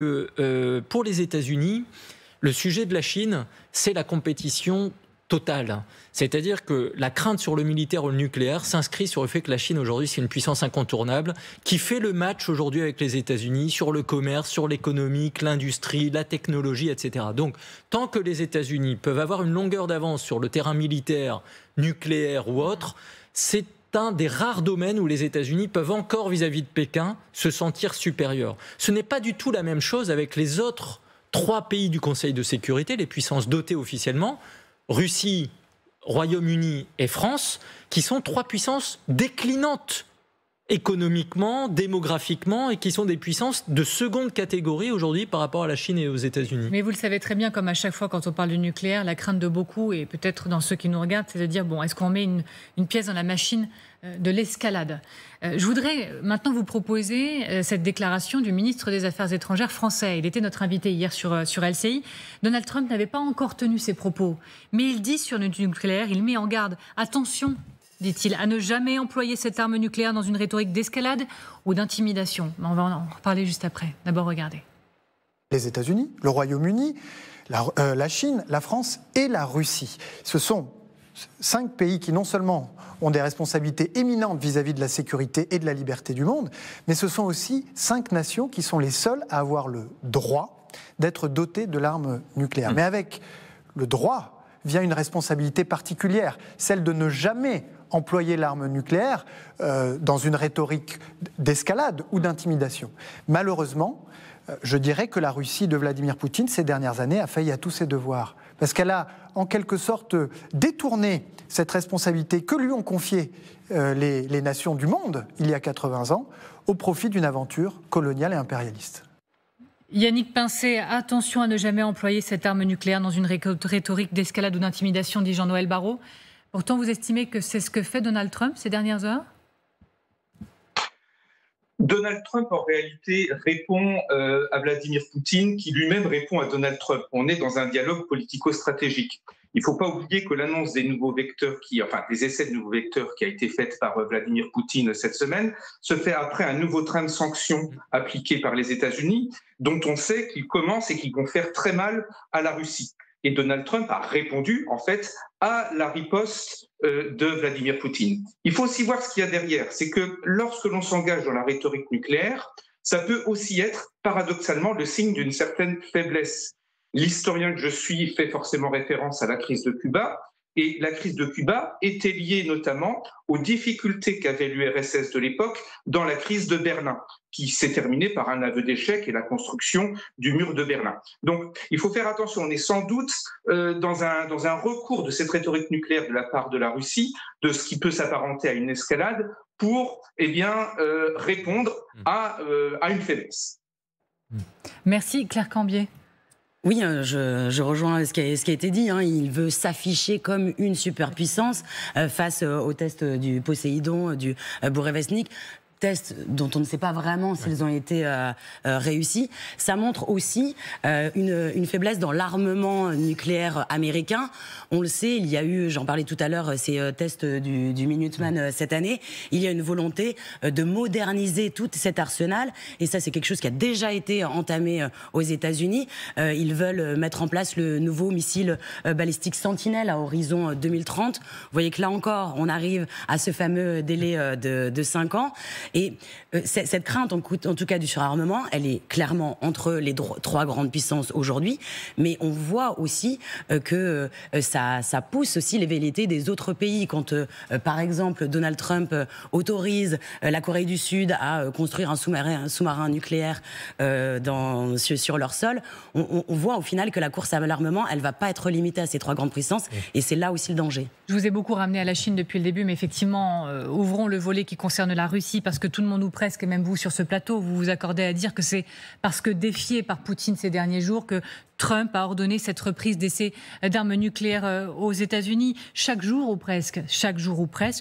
Pour les États-Unis, le sujet de la Chine, c'est la compétition totale. C'est-à-dire que la crainte sur le militaire ou le nucléaire s'inscrit sur le fait que la Chine aujourd'hui c'est une puissance incontournable qui fait le match aujourd'hui avec les États-Unis sur le commerce, sur l'économique, l'industrie, la technologie, etc. Donc tant que les États-Unis peuvent avoir une longueur d'avance sur le terrain militaire, nucléaire ou autre, c'est un des rares domaines où les États-Unis peuvent encore vis-à-vis de Pékin se sentir supérieurs. Ce n'est pas du tout la même chose avec les autres 3 pays du Conseil de sécurité, les puissances dotées officiellement, Russie, Royaume-Uni et France, qui sont 3 puissances déclinantes économiquement, démographiquement, et qui sont des puissances de seconde catégorie aujourd'hui par rapport à la Chine et aux États-Unis. Mais vous le savez très bien, comme à chaque fois quand on parle du nucléaire, la crainte de beaucoup, et peut-être dans ceux qui nous regardent, c'est de dire, bon, est-ce qu'on met une pièce dans la machine de l'escalade ? Je voudrais maintenant vous proposer cette déclaration du ministre des Affaires étrangères français. Il était notre invité hier sur LCI. Donald Trump n'avait pas encore tenu ses propos, mais il dit sur le nucléaire, il met en garde, attention, dit-il, à ne jamais employer cette arme nucléaire dans une rhétorique d'escalade ou d'intimidation. On va en reparler juste après. D'abord, regardez. Les États-Unis, le Royaume-Uni, la Chine, la France et la Russie. Ce sont 5 pays qui non seulement ont des responsabilités éminentes vis-à-vis de la sécurité et de la liberté du monde, mais ce sont aussi 5 nations qui sont les seules à avoir le droit d'être dotées de l'arme nucléaire. Mais avec le droit vient une responsabilité particulière, celle de ne jamais employer l'arme nucléaire dans une rhétorique d'escalade ou d'intimidation. Malheureusement, je dirais que la Russie de Vladimir Poutine, ces dernières années, a failli à tous ses devoirs. Parce qu'elle a, en quelque sorte, détourné cette responsabilité que lui ont confiée les nations du monde, il y a 80 ans, au profit d'une aventure coloniale et impérialiste. Yannick Pincé, attention à ne jamais employer cette arme nucléaire dans une rhétorique d'escalade ou d'intimidation, dit Jean-Noël Barrot. Pourtant, vous estimez que c'est ce que fait Donald Trump ces dernières heures ? Donald Trump, en réalité, répond à Vladimir Poutine, qui lui-même répond à Donald Trump. On est dans un dialogue politico-stratégique. Il ne faut pas oublier que l'annonce des nouveaux vecteurs, des essais de nouveaux vecteurs qui a été faite par Vladimir Poutine cette semaine, se fait après un nouveau train de sanctions appliqué par les États-Unis, dont on sait qu'ils commencent et qu'ils vont faire très mal à la Russie. Et Donald Trump a répondu, en fait, à la riposte de Vladimir Poutine. Il faut aussi voir ce qu'il y a derrière. C'est que lorsque l'on s'engage dans la rhétorique nucléaire, ça peut aussi être, paradoxalement, le signe d'une certaine faiblesse. L'historien que je suis fait forcément référence à la crise de Cuba, et la crise de Cuba était liée notamment aux difficultés qu'avait l'URSS de l'époque dans la crise de Berlin, qui s'est terminée par un aveu d'échec et la construction du mur de Berlin. Donc il faut faire attention, on est sans doute dans un recours de cette rhétorique nucléaire de la part de la Russie, de ce qui peut s'apparenter à une escalade, pour répondre à une faiblesse. Merci Claire Cambier. Oui, je rejoins ce qui a été dit. Il veut s'afficher comme une superpuissance face au test du Poséidon, du Bourevestnik. Tests dont on ne sait pas vraiment s'ils ont été réussis. Ça montre aussi une faiblesse dans l'armement nucléaire américain. On le sait, il y a eu, j'en parlais tout à l'heure, ces tests du Minuteman cette année. Il y a une volonté de moderniser tout cet arsenal. Et ça, c'est quelque chose qui a déjà été entamé aux États-Unis. Ils veulent mettre en place le nouveau missile balistique Sentinelle à horizon 2030. Vous voyez que là encore, on arrive à ce fameux délai de 5 ans. Et cette crainte, en tout cas du surarmement, elle est clairement entre les 3 grandes puissances aujourd'hui, mais on voit aussi que ça pousse aussi les velléités des autres pays. Quand, par exemple, Donald Trump autorise la Corée du Sud à construire un sous-marin nucléaire sur leur sol, on voit au final que la course à l'armement, elle ne va pas être limitée à ces 3 grandes puissances, et c'est là aussi le danger. Je vous ai beaucoup ramené à la Chine depuis le début, mais effectivement, ouvrons le volet qui concerne la Russie, parce que tout le monde, ou presque, et même vous sur ce plateau, vous vous accordez à dire que c'est parce que défié par Poutine ces derniers jours que Trump a ordonné cette reprise d'essais d'armes nucléaires aux États-Unis. Chaque jour ou presque,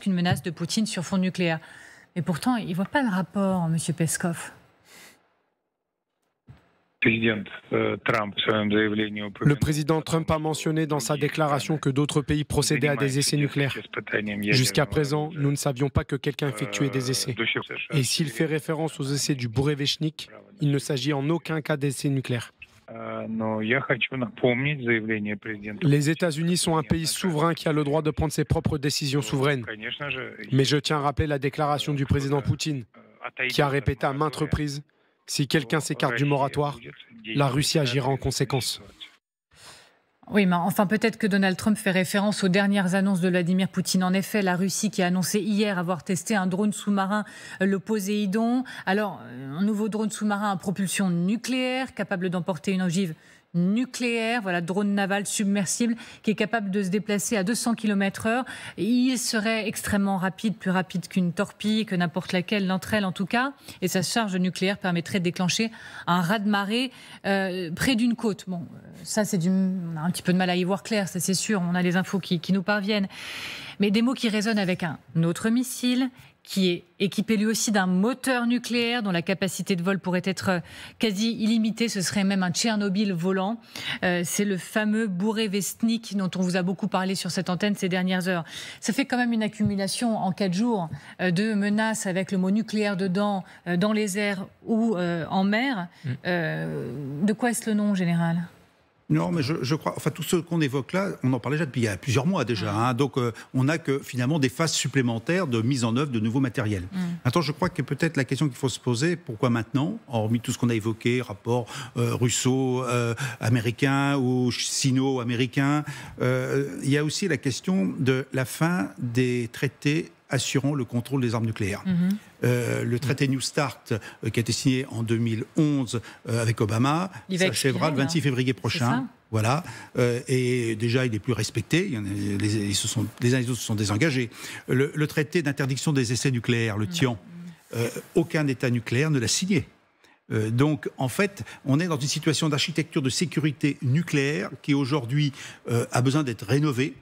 une menace de Poutine sur fond nucléaire. Mais pourtant, il ne voit pas le rapport, M. Peskov. Le président Trump a mentionné dans sa déclaration que d'autres pays procédaient à des essais nucléaires. Jusqu'à présent, nous ne savions pas que quelqu'un effectuait des essais. Et s'il fait référence aux essais du Burevestnik, il ne s'agit en aucun cas d'essais nucléaires. Les États-Unis sont un pays souverain qui a le droit de prendre ses propres décisions souveraines. Mais je tiens à rappeler la déclaration du président Poutine, qui a répété à maintes reprises: si quelqu'un s'écarte du moratoire, la Russie agira en conséquence. Oui, mais enfin peut-être que Donald Trump fait référence aux dernières annonces de Vladimir Poutine. En effet, la Russie qui a annoncé hier avoir testé un drone sous-marin, le Poséidon. Alors, un nouveau drone sous-marin à propulsion nucléaire, capable d'emporter une ogive nucléaire, voilà, drone naval submersible qui est capable de se déplacer à 200 km/h. Il serait extrêmement rapide, plus rapide qu'une torpille, que n'importe laquelle d'entre elles en tout cas. Et sa charge nucléaire permettrait de déclencher un raz-de-marée près d'une côte. Bon, ça on a un petit peu de mal à y voir clair, ça c'est sûr. On a les infos qui nous parviennent. Mais des mots qui résonnent avec un autre missile qui est équipé lui aussi d'un moteur nucléaire dont la capacité de vol pourrait être quasi illimitée. Ce serait même un Tchernobyl volant. C'est le fameux Burevestnik dont on vous a beaucoup parlé sur cette antenne ces dernières heures. Ça fait quand même une accumulation en 4 jours de menaces avec le mot nucléaire dedans, dans les airs ou en mer. De quoi est-ce le nom, général ? Non, mais je crois, enfin tout ce qu'on évoque là, on en parlait déjà depuis il y a plusieurs mois déjà. Hein, donc on n'a que finalement des phases supplémentaires de mise en œuvre de nouveaux matériels. Maintenant, je crois que peut-être la question qu'il faut se poser, pourquoi maintenant, hormis tout ce qu'on a évoqué, rapport russo-américain ou sino-américain, il y a aussi la question de la fin des traités assurant le contrôle des armes nucléaires. Le traité New Start, qui a été signé en 2011 avec Obama, s'achèvera le 26 février prochain. Voilà. Et déjà, il est plus respecté. Les uns et les autres se sont désengagés. Le traité d'interdiction des essais nucléaires, le TIAN, aucun État nucléaire ne l'a signé. Donc, en fait, on est dans une situation d'architecture de sécurité nucléaire qui, aujourd'hui, a besoin d'être rénovée,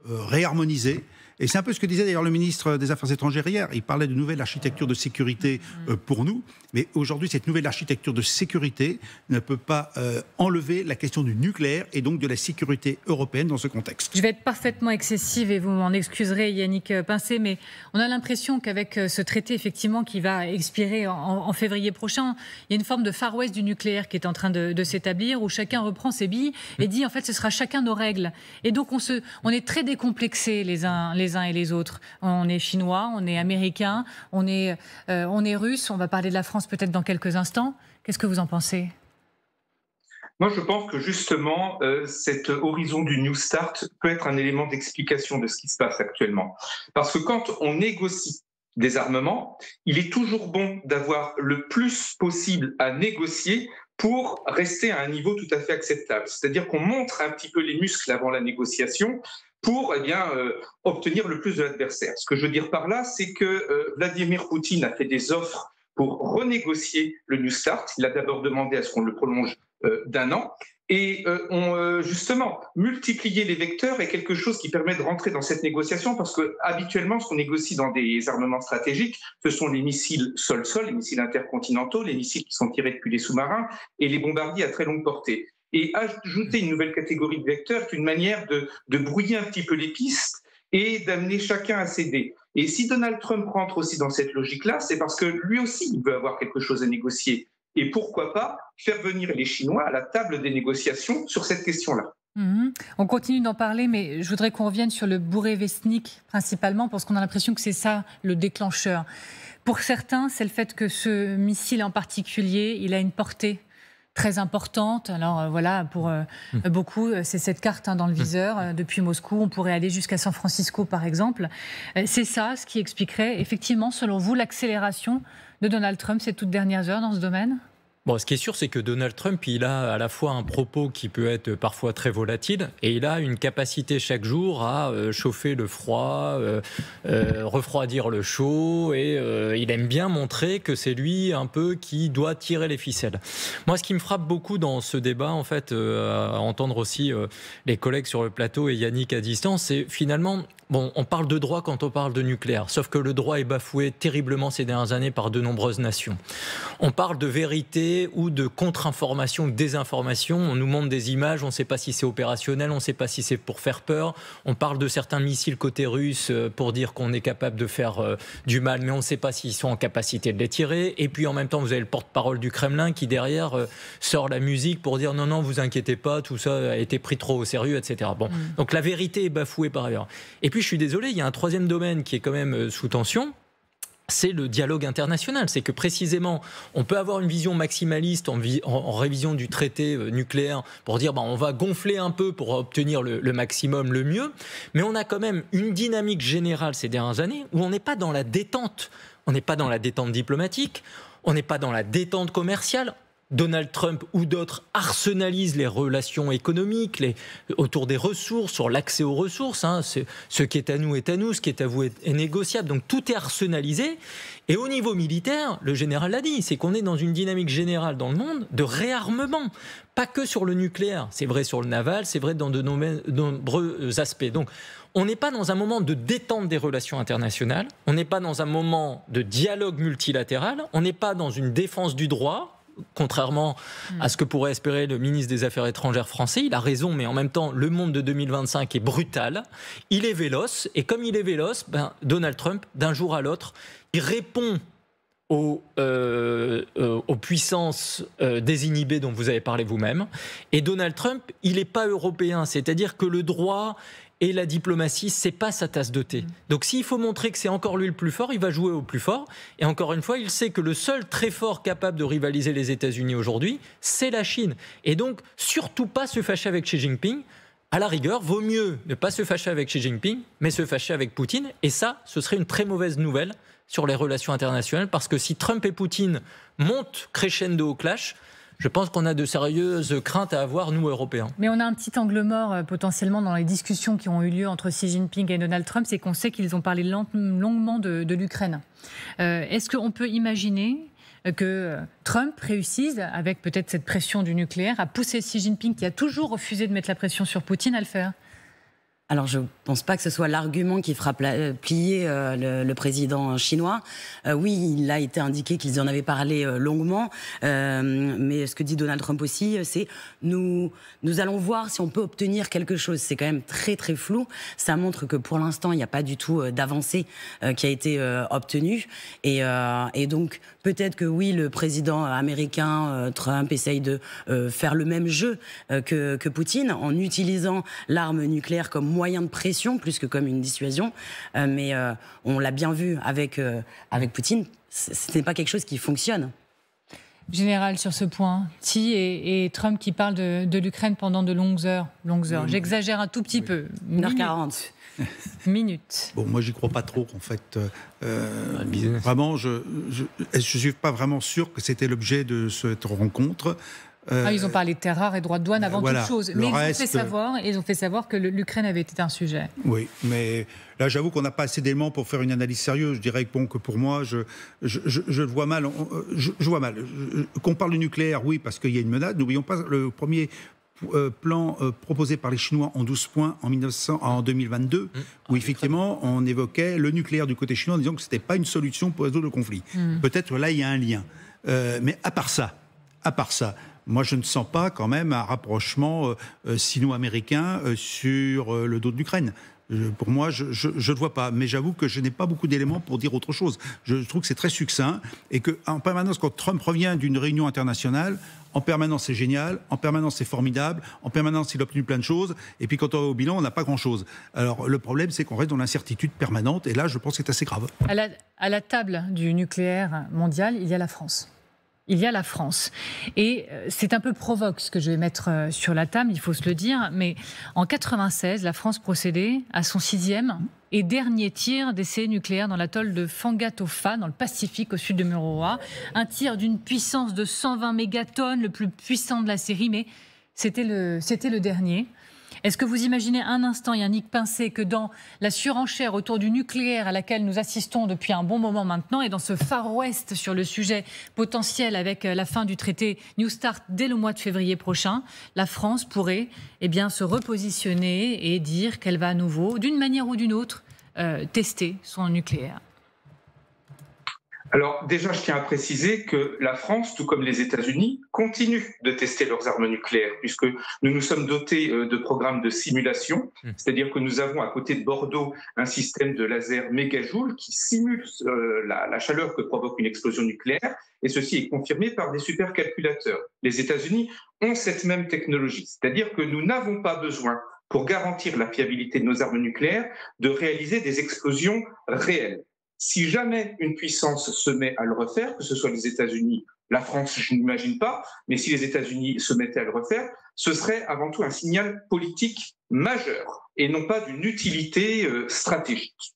réharmonisée. Et c'est un peu ce que disait d'ailleurs le ministre des Affaires étrangères hier. Il parlait de nouvelle architecture de sécurité pour nous. Mais aujourd'hui, cette nouvelle architecture de sécurité ne peut pas enlever la question du nucléaire et donc de la sécurité européenne dans ce contexte. Je vais être parfaitement excessive et vous m'en excuserez, Yannick Pincé, mais on a l'impression qu'avec ce traité, effectivement, qui va expirer en février prochain, il y a une forme de Far West du nucléaire qui est en train de s'établir, où chacun reprend ses billes et dit, en fait, ce sera chacun nos règles. Et donc, on est très décomplexés les uns et les autres. On est chinois, on est américain, on est russe. On va parler de la France peut-être dans quelques instants. Qu'est-ce que vous en pensez ? Moi, je pense que justement, cet horizon du New Start peut être un élément d'explication de ce qui se passe actuellement. Parce que quand on négocie des armements, il est toujours bon d'avoir le plus possible à négocier pour rester à un niveau tout à fait acceptable. C'est-à-dire qu'on montre un petit peu les muscles avant la négociation pour obtenir le plus de l'adversaire. Ce que je veux dire par là, c'est que Vladimir Poutine a fait des offres pour renégocier le New Start. Il a d'abord demandé à ce qu'on le prolonge d'1 an. Et justement, multiplier les vecteurs est quelque chose qui permet de rentrer dans cette négociation parce que habituellement, ce qu'on négocie dans des armements stratégiques, ce sont les missiles sol-sol, les missiles intercontinentaux, les missiles qui sont tirés depuis les sous-marins et les bombardiers à très longue portée. Et ajouter une nouvelle catégorie de vecteurs est une manière de brouiller un petit peu les pistes et d'amener chacun à céder. Et si Donald Trump rentre aussi dans cette logique-là, c'est parce que lui aussi, il veut avoir quelque chose à négocier. Et pourquoi pas faire venir les Chinois à la table des négociations sur cette question-là. On continue d'en parler, mais je voudrais qu'on revienne sur le Burevestnik principalement, parce qu'on a l'impression que c'est ça le déclencheur. Pour certains, c'est le fait que ce missile en particulier, il a une portée très importante. Alors voilà, pour beaucoup, c'est cette carte dans le viseur. Depuis Moscou, on pourrait aller jusqu'à San Francisco, par exemple. C'est ça ce qui expliquerait, effectivement, selon vous, l'accélération de Donald Trump ces toutes dernières heures dans ce domaine ? Bon, ce qui est sûr, c'est que Donald Trump, il a à la fois un propos qui peut être parfois très volatile et il a une capacité chaque jour à chauffer le froid, refroidir le chaud et il aime bien montrer que c'est lui un peu qui doit tirer les ficelles. Moi, ce qui me frappe beaucoup dans ce débat, en fait, à entendre aussi les collègues sur le plateau et Yannick à distance, c'est finalement... Bon, on parle de droit quand on parle de nucléaire, sauf que le droit est bafoué terriblement ces dernières années par de nombreuses nations. On parle de vérité créer ou de contre-information ou désinformation. On nous montre des images, on ne sait pas si c'est opérationnel, on ne sait pas si c'est pour faire peur. On parle de certains missiles côté russe pour dire qu'on est capable de faire du mal, mais on ne sait pas s'ils sont en capacité de les tirer. Et puis en même temps, vous avez le porte-parole du Kremlin qui derrière sort la musique pour dire non, vous inquiétez pas, tout ça a été pris trop au sérieux, etc. Bon, donc la vérité est bafouée par ailleurs. Et puis je suis désolé, il y a un troisième domaine qui est quand même sous tension. C'est le dialogue international. C'est que précisément, on peut avoir une vision maximaliste en révision du traité nucléaire pour dire on va gonfler un peu pour obtenir le maximum, le mieux. Mais on a quand même une dynamique générale ces dernières années où on n'est pas dans la détente. On n'est pas dans la détente diplomatique, on n'est pas dans la détente commerciale. Donald Trump ou d'autres arsenalisent les relations économiques autour des ressources, sur l'accès aux ressources. Ce qui est à nous, ce qui est à vous est négociable. Donc tout est arsenalisé. Et au niveau militaire, le général l'a dit, c'est qu'on est dans une dynamique générale dans le monde de réarmement. Pas que sur le nucléaire, c'est vrai sur le naval, c'est vrai dans de nombreux aspects. Donc on n'est pas dans un moment de détente des relations internationales, on n'est pas dans un moment de dialogue multilatéral, on n'est pas dans une défense du droit. Contrairement à ce que pourrait espérer le ministre des Affaires étrangères français, il a raison, mais en même temps, le monde de 2025 est brutal, il est véloce, et comme il est véloce, Donald Trump, d'un jour à l'autre, il répond aux puissances désinhibées dont vous avez parlé vous-même. Et Donald Trump, il n'est pas européen, c'est-à-dire que le droit et la diplomatie, c'est pas sa tasse de thé. Donc s'il faut montrer que c'est encore lui le plus fort, il va jouer au plus fort. Et encore une fois, il sait que le seul très fort capable de rivaliser les États-Unis aujourd'hui, c'est la Chine. Et donc, surtout pas se fâcher avec Xi Jinping. À la rigueur, vaut mieux ne pas se fâcher avec Xi Jinping, mais se fâcher avec Poutine. Et ça, ce serait une très mauvaise nouvelle sur les relations internationales, parce que si Trump et Poutine montent crescendo au clash, je pense qu'on a de sérieuses craintes à avoir, nous, Européens. Mais on a un petit angle mort potentiellement dans les discussions qui ont eu lieu entre Xi Jinping et Donald Trump, c'est qu'on sait qu'ils ont parlé longuement de l'Ukraine. Est-ce qu'on peut imaginer que Trump réussisse, avec peut-être cette pression du nucléaire, à pousser Xi Jinping, qui a toujours refusé de mettre la pression sur Poutine, à le faire ? Alors, je ne pense pas que ce soit l'argument qui fera plier le président chinois. Oui, il a été indiqué qu'ils en avaient parlé longuement, mais ce que dit Donald Trump aussi, c'est nous allons voir si on peut obtenir quelque chose. C'est quand même très, très flou. Ça montre que pour l'instant, il n'y a pas du tout d'avancée qui a été obtenue. Et donc, peut-être que oui, le président américain, Trump, essaye de faire le même jeu que Poutine, en utilisant l'arme nucléaire comme moyen de pression plus que comme une dissuasion, mais on l'a bien vu avec Poutine, ce n'est pas quelque chose qui fonctionne. Général, sur ce point, Xi et Trump qui parlent de l'Ukraine pendant de longues heures. J'exagère un tout petit peu. 1h40. Minutes. Bon, moi, j'y crois pas trop, en fait. Vraiment, je suis pas vraiment sûr que c'était l'objet de cette rencontre. Ils ont parlé de terres rares et droits de douane avant toute chose. Mais ils ont fait savoir que l'Ukraine avait été un sujet. Oui, mais là, j'avoue qu'on n'a pas assez d'éléments pour faire une analyse sérieuse. Je dirais que pour moi, je le vois mal. Je vois mal. Qu'on parle du nucléaire, oui, parce qu'il y a une menace. N'oublions pas le premier plan proposé par les Chinois en 12 points en 2022, où effectivement, on évoquait le nucléaire du côté chinois en disant que ce n'était pas une solution pour résoudre le conflit. Peut-être là, il y a un lien. Mais à part ça, moi, je ne sens pas quand même un rapprochement sino-américain sur le dos de l'Ukraine. Pour moi, je ne le vois pas. Mais j'avoue que je n'ai pas beaucoup d'éléments pour dire autre chose. Je trouve que c'est très succinct et qu'en permanence, quand Trump revient d'une réunion internationale, en permanence c'est génial, en permanence c'est formidable, en permanence il a obtenu plein de choses, et puis quand on va au bilan, on n'a pas grand-chose. Alors le problème, c'est qu'on reste dans l'incertitude permanente, et là, je pense que c'est assez grave. À la table du nucléaire mondial, il y a la France. Et c'est un peu provoque ce que je vais mettre sur la table, il faut se le dire, mais en 1996, la France procédait à son 6e et dernier tir d'essai nucléaire dans l'atoll de Fangatofa, dans le Pacifique, au sud de Mururoa. Un tir d'une puissance de 120 mégatonnes, le plus puissant de la série, mais c'était le dernier. Est-ce que vous imaginez un instant, Yannick Pincé, que dans la surenchère autour du nucléaire à laquelle nous assistons depuis un bon moment maintenant, et dans ce Far West sur le sujet potentiel avec la fin du traité New Start dès le mois de février prochain, la France pourrait se repositionner et dire qu'elle va à nouveau, d'une manière ou d'une autre, tester son nucléaire? Alors déjà, je tiens à préciser que la France, tout comme les États-Unis, continue de tester leurs armes nucléaires, puisque nous nous sommes dotés de programmes de simulation, c'est-à-dire que nous avons à côté de Bordeaux un système de laser mégajoule qui simule la chaleur que provoque une explosion nucléaire, et ceci est confirmé par des supercalculateurs. Les États-Unis ont cette même technologie, c'est-à-dire que nous n'avons pas besoin, pour garantir la fiabilité de nos armes nucléaires, de réaliser des explosions réelles. Si jamais une puissance se met à le refaire, que ce soit les États-Unis, la France, je n'imagine pas, mais si les États-Unis se mettaient à le refaire, ce serait avant tout un signal politique majeur et non pas d'une utilité stratégique.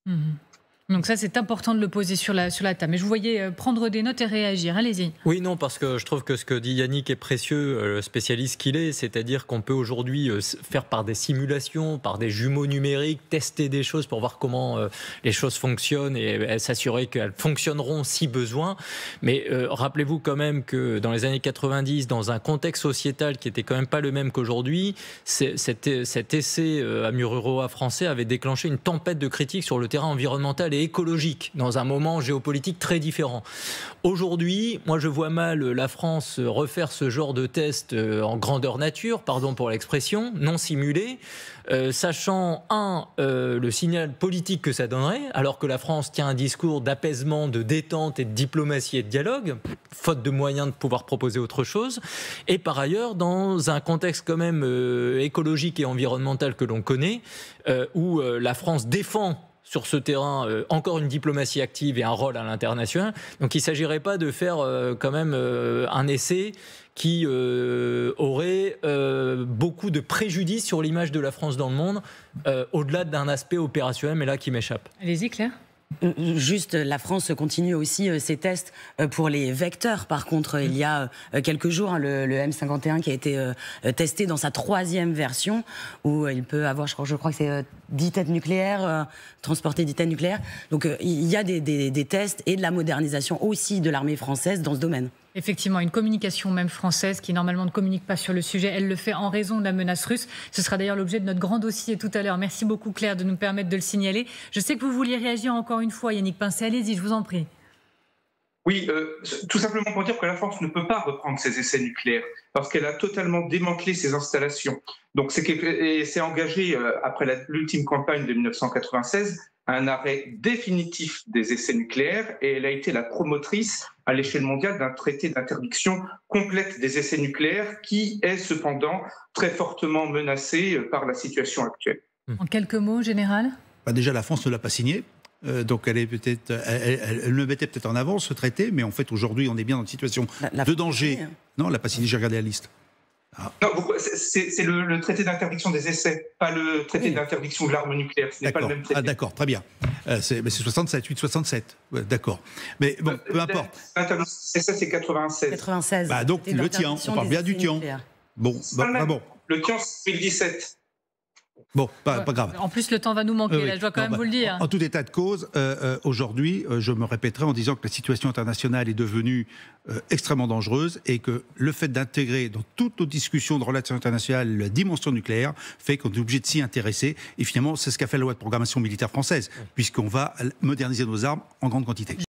Donc ça, c'est important de le poser sur la table. Mais je vous voyais prendre des notes et réagir. Allez-y. Oui, non, parce que je trouve que ce que dit Yannick est précieux, le spécialiste qu'il est, c'est-à-dire qu'on peut aujourd'hui faire par des simulations, par des jumeaux numériques, tester des choses pour voir comment les choses fonctionnent et s'assurer qu'elles fonctionneront si besoin. Mais rappelez-vous quand même que dans les années 90, dans un contexte sociétal qui était quand même pas le même qu'aujourd'hui, cet essai à Mururoa français avait déclenché une tempête de critiques sur le terrain environnemental et écologique, dans un moment géopolitique très différent. Aujourd'hui, moi je vois mal la France refaire ce genre de test en grandeur nature, pardon pour l'expression, non simulé, sachant, le signal politique que ça donnerait, alors que la France tient un discours d'apaisement, de détente et de diplomatie et de dialogue, faute de moyens de pouvoir proposer autre chose, et par ailleurs, dans un contexte quand même écologique et environnemental que l'on connaît, où la France défend sur ce terrain, encore une diplomatie active et un rôle à l'international. Donc il ne s'agirait pas de faire quand même un essai qui aurait beaucoup de préjudice sur l'image de la France dans le monde, au-delà d'un aspect opérationnel, mais là qui m'échappe. Allez-y, Claire. Juste, la France continue aussi ses tests pour les vecteurs. Par contre, il y a quelques jours, le M51 qui a été testé dans sa 3e version, où il peut avoir, je crois que c'est 10 têtes nucléaires, transporter 10 têtes nucléaires. Donc il y a des tests et de la modernisation aussi de l'armée française dans ce domaine. Effectivement, une communication même française qui normalement ne communique pas sur le sujet, elle le fait en raison de la menace russe. Ce sera d'ailleurs l'objet de notre grand dossier tout à l'heure. Merci beaucoup Claire de nous permettre de le signaler. Je sais que vous vouliez réagir encore une fois, Yannick Pincé. Allez-y, je vous en prie. Oui, tout simplement pour dire que la France ne peut pas reprendre ses essais nucléaires parce qu'elle a totalement démantelé ses installations. Donc c'est engagé après l'ultime campagne de 1996 un arrêt définitif des essais nucléaires et elle a été la promotrice à l'échelle mondiale d'un traité d'interdiction complète des essais nucléaires qui est cependant très fortement menacé par la situation actuelle. En quelques mots, Général ? Déjà, la France ne l'a pas signé. Donc elle le mettait peut-être en avant, ce traité, mais en fait aujourd'hui on est bien dans une situation de danger. Non, elle l'a pas signé, j'ai regardé la liste. Non, c'est le traité d'interdiction des essais, pas le traité d'interdiction de l'arme nucléaire. Ce n'est pas le même traité. Ah d'accord, très bien. Mais c'est 67, 8-67. Ouais, d'accord. Mais bon, peu importe. C'est ça, c'est 96. 96. Donc le tien, on parle bien du tien. Bon, bon. Le tien, c'est 2017. Bon, pas grave. En plus, le temps va nous manquer, là, je dois quand même vous le dire. En tout état de cause, aujourd'hui, je me répéterai en disant que la situation internationale est devenue extrêmement dangereuse et que le fait d'intégrer dans toutes nos discussions de relations internationales la dimension nucléaire fait qu'on est obligé de s'y intéresser. Et finalement, c'est ce qu'a fait la loi de programmation militaire française, puisqu'on va moderniser nos armes en grande quantité.